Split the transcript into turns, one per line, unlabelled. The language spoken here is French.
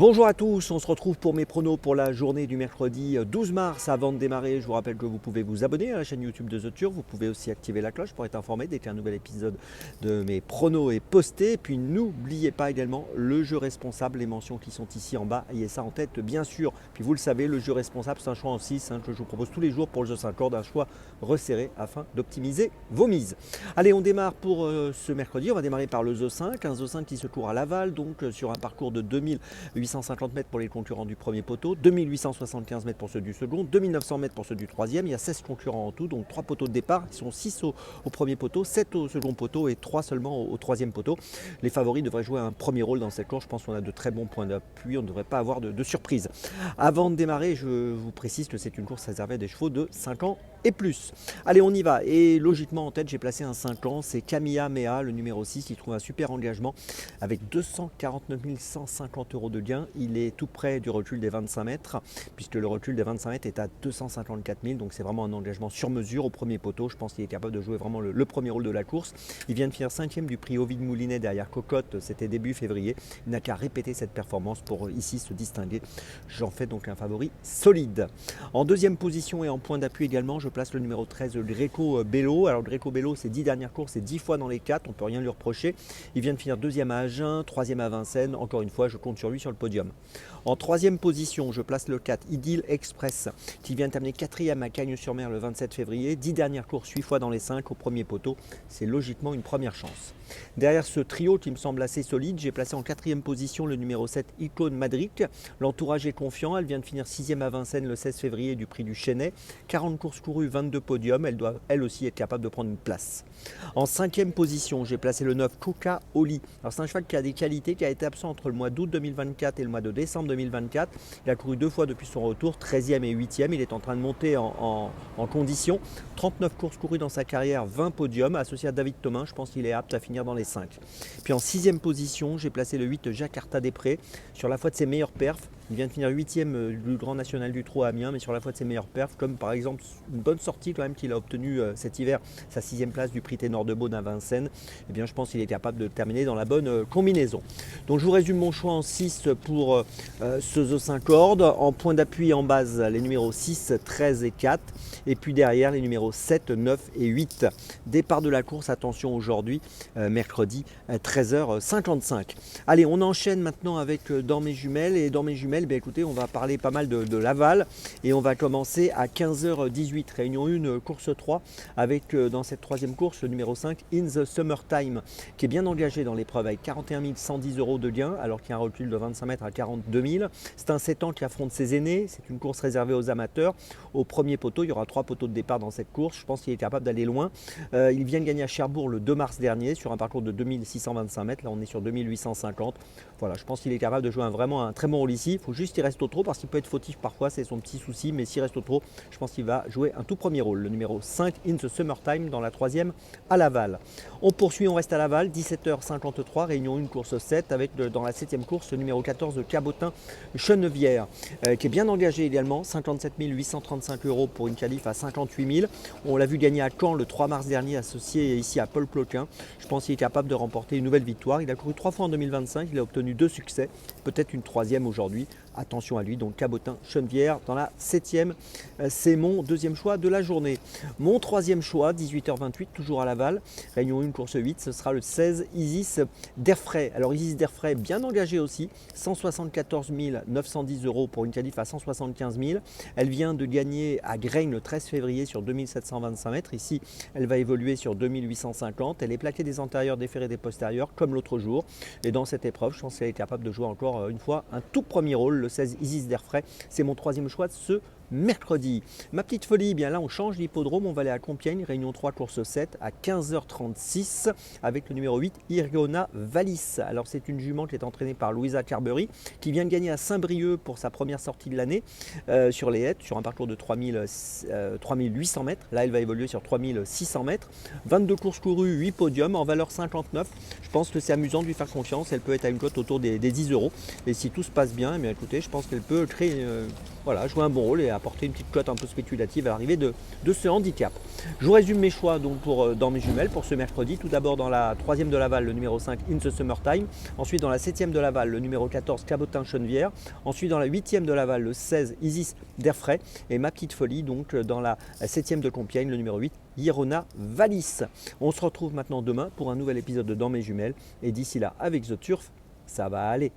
Bonjour à tous, on se retrouve pour mes pronos pour la journée du mercredi 12 mars. Avant de démarrer, je vous rappelle que vous pouvez vous abonner à la chaîne YouTube de The Turf. Vous pouvez aussi activer la cloche pour être informé dès qu'un nouvel épisode de mes pronos est posté. Et puis n'oubliez pas également le jeu responsable, les mentions qui sont ici en bas. Ayez ça en tête bien sûr. Puis vous le savez, le jeu responsable c'est un choix en 6 que je vous propose tous les jours pour le jeu 5 cordes, un choix resserré afin d'optimiser vos mises. Allez, on démarre pour ce mercredi. On va démarrer par le The 5, un The 5 qui se court à Laval, donc sur un parcours de 2850 mètres pour les concurrents du premier poteau, 2875 mètres pour ceux du second, 2900 mètres pour ceux du troisième. Il y a 16 concurrents en tout, donc 3 poteaux de départ. Ils sont 6 au premier poteau, 7 au second poteau et 3 seulement au troisième poteau. Les favoris devraient jouer un premier rôle dans cette course. Je pense qu'on a de très bons points d'appui. On ne devrait pas avoir de surprise. Avant de démarrer, je vous précise que c'est une course réservée à des chevaux de 5 ans et plus. Allez, on y va. Et logiquement, en tête, j'ai placé un 5 ans. C'est Camilla Mea, le numéro 6. Il trouve un super engagement avec 249 150 € de gain. Il est tout près du recul des 25 mètres, puisque le recul des 25 mètres est à 254 000. Donc c'est vraiment un engagement sur mesure au premier poteau. Je pense qu'il est capable de jouer vraiment le premier rôle de la course. Il vient de finir 5e du prix Ovid Moulinet derrière Cocotte. C'était début février. Il n'a qu'à répéter cette performance pour ici se distinguer. J'en fais donc un favori solide. En deuxième position et en point d'appui également, je place le numéro 13, Greco Bello. Alors Greco Bello, c'est 10 dernières courses, c'est 10 fois dans les 4, on ne peut rien lui reprocher. Il vient de finir 2e à Agen, 3e à Vincennes. Encore une fois, je compte sur lui sur le podium. En troisième position, je place le 4, Idyll Express, qui vient de terminer 4e à Cagnes-sur-Mer le 27 février. 10 dernières courses, 8 fois dans les 5 au premier poteau. C'est logiquement une première chance. Derrière ce trio qui me semble assez solide, j'ai placé en 4e position le numéro 7, Icône Madrid. L'entourage est confiant, elle vient de finir 6e à Vincennes le 16 février du prix du Chesnay. 40 courses courues, 22 podiums, elle doit elle aussi être capable de prendre une place. En 5e position, j'ai placé le 9, Kuka Oli. Alors c'est un cheval qui a des qualités, qui a été absent entre le mois d'août 2024 et le mois de décembre 2024. Il a couru 2 fois depuis son retour, 13e et 8e. Il est en train de monter en condition. 39 courses courues dans sa carrière, 20 podiums. Associé à David Thomas, je pense qu'il est apte à finir dans les 5. Puis en 6e position, j'ai placé le 8, Jakarta des Prés, sur la foi de ses meilleures perfs. Il vient de finir 8e du Grand National du Trot à Amiens, mais sur la foi de ses meilleures perfs, comme par exemple une bonne sortie quand même qu'il a obtenue cet hiver, sa 6e place du prix Ténor de Beaune à Vincennes. Eh bien, je pense qu'il est capable de terminer dans la bonne combinaison. Donc je vous résume mon choix en 6 pour ce The 5 cordes. En point d'appui en base, les numéros 6, 13 et 4. Et puis derrière, les numéros 7, 9 et 8. Départ de la course, attention aujourd'hui, mercredi 13h55. Allez, on enchaîne maintenant avec Dans mes jumelles. Et dans mes jumelles, ben, écoutez, on va parler pas mal de Laval. Et on va commencer à 15h18. Réunion 1, course 3, avec dans cette troisième course, le numéro 5, In the Summertime, qui est bien engagé dans l'épreuve avec 41 110 € de gain, alors qu'il y a un recul de 25 mètres à 42 000. C'est un 7 ans qui affronte ses aînés. C'est une course réservée aux amateurs. Au premier poteau, il y aura 3 poteaux de départ dans cette course. Je pense qu'il est capable d'aller loin. Il vient de gagner à Cherbourg le 2 mars dernier sur un parcours de 2625 mètres. Là, on est sur 2850. Voilà, je pense qu'il est capable de jouer vraiment un très bon rôle ici. Il faut juste qu'il reste au trot parce qu'il peut être fautif parfois, c'est son petit souci. Mais s'il reste au trot, je pense qu'il va jouer un tout premier rôle. Le numéro 5, In the Summertime, dans la troisième à Laval. On poursuit, on reste à Laval, 17h53, réunion 1, course 7, avec dans la 7e course, le numéro 14, Cabotin Chenevière, qui est bien engagé également, 57 835 € pour une qualif à 58 000. On l'a vu gagner à Caen le 3 mars dernier, associé ici à Paul Ploquin. Je pense qu'il est capable de remporter une nouvelle victoire. Il a couru 3 fois en 2025, il a obtenu 2 succès, peut-être une 3e aujourd'hui. Attention à lui, donc Cabotin Chenevière dans la 7e. C'est mon deuxième choix de la journée. Mon troisième choix, 18h28, toujours à Laval, réunion 1, course 8, ce sera le 16, Isis d'Erfray. Alors Isis d'Erfray, bien engagée aussi, 174 910 € pour une qualif à 175 000. Elle vient de gagner à Graines le 13 février sur 2725 mètres. Ici, elle va évoluer sur 2850. Elle est plaquée des antérieurs, des ferrés, des postérieurs, comme l'autre jour. Et dans cette épreuve, je pense qu'elle est capable de jouer encore une fois un tout premier rôle. Le 16, Isis d'Erfray, c'est mon troisième choix de ce mercredi. Ma petite folie, bien là on change l'hippodrome, on va aller à Compiègne, réunion 3, course 7 à 15h36 avec le numéro 8, Irgona Valis. Alors c'est une jument qui est entraînée par Louisa Carberry, qui vient de gagner à Saint-Brieuc pour sa première sortie de l'année sur les hêtres, sur un parcours de 3800 mètres. Là elle va évoluer sur 3600 mètres. 22 courses courues, 8 podiums en valeur 59. Je pense que c'est amusant de lui faire confiance, elle peut être à une cote autour des 10 €. Et si tout se passe bien, eh bien écoutez, je pense qu'elle peut créer voilà, jouer un bon rôle et apporter une petite cote un peu spéculative à l'arrivée de ce handicap. Je vous résume mes choix donc dans mes jumelles pour ce mercredi. Tout d'abord dans la 3e de Laval, le numéro 5 In the Summertime. Ensuite dans la 7e de Laval, le numéro 14 Cabotin Chenevière. Ensuite dans la 8e de Laval, le 16 Isis d'Airfray. Et ma petite folie donc dans la 7e de Compiègne, le numéro 8 Hirona Valis. On se retrouve maintenant demain pour un nouvel épisode de Dans mes jumelles. Et d'ici là, avec The Turf, ça va aller.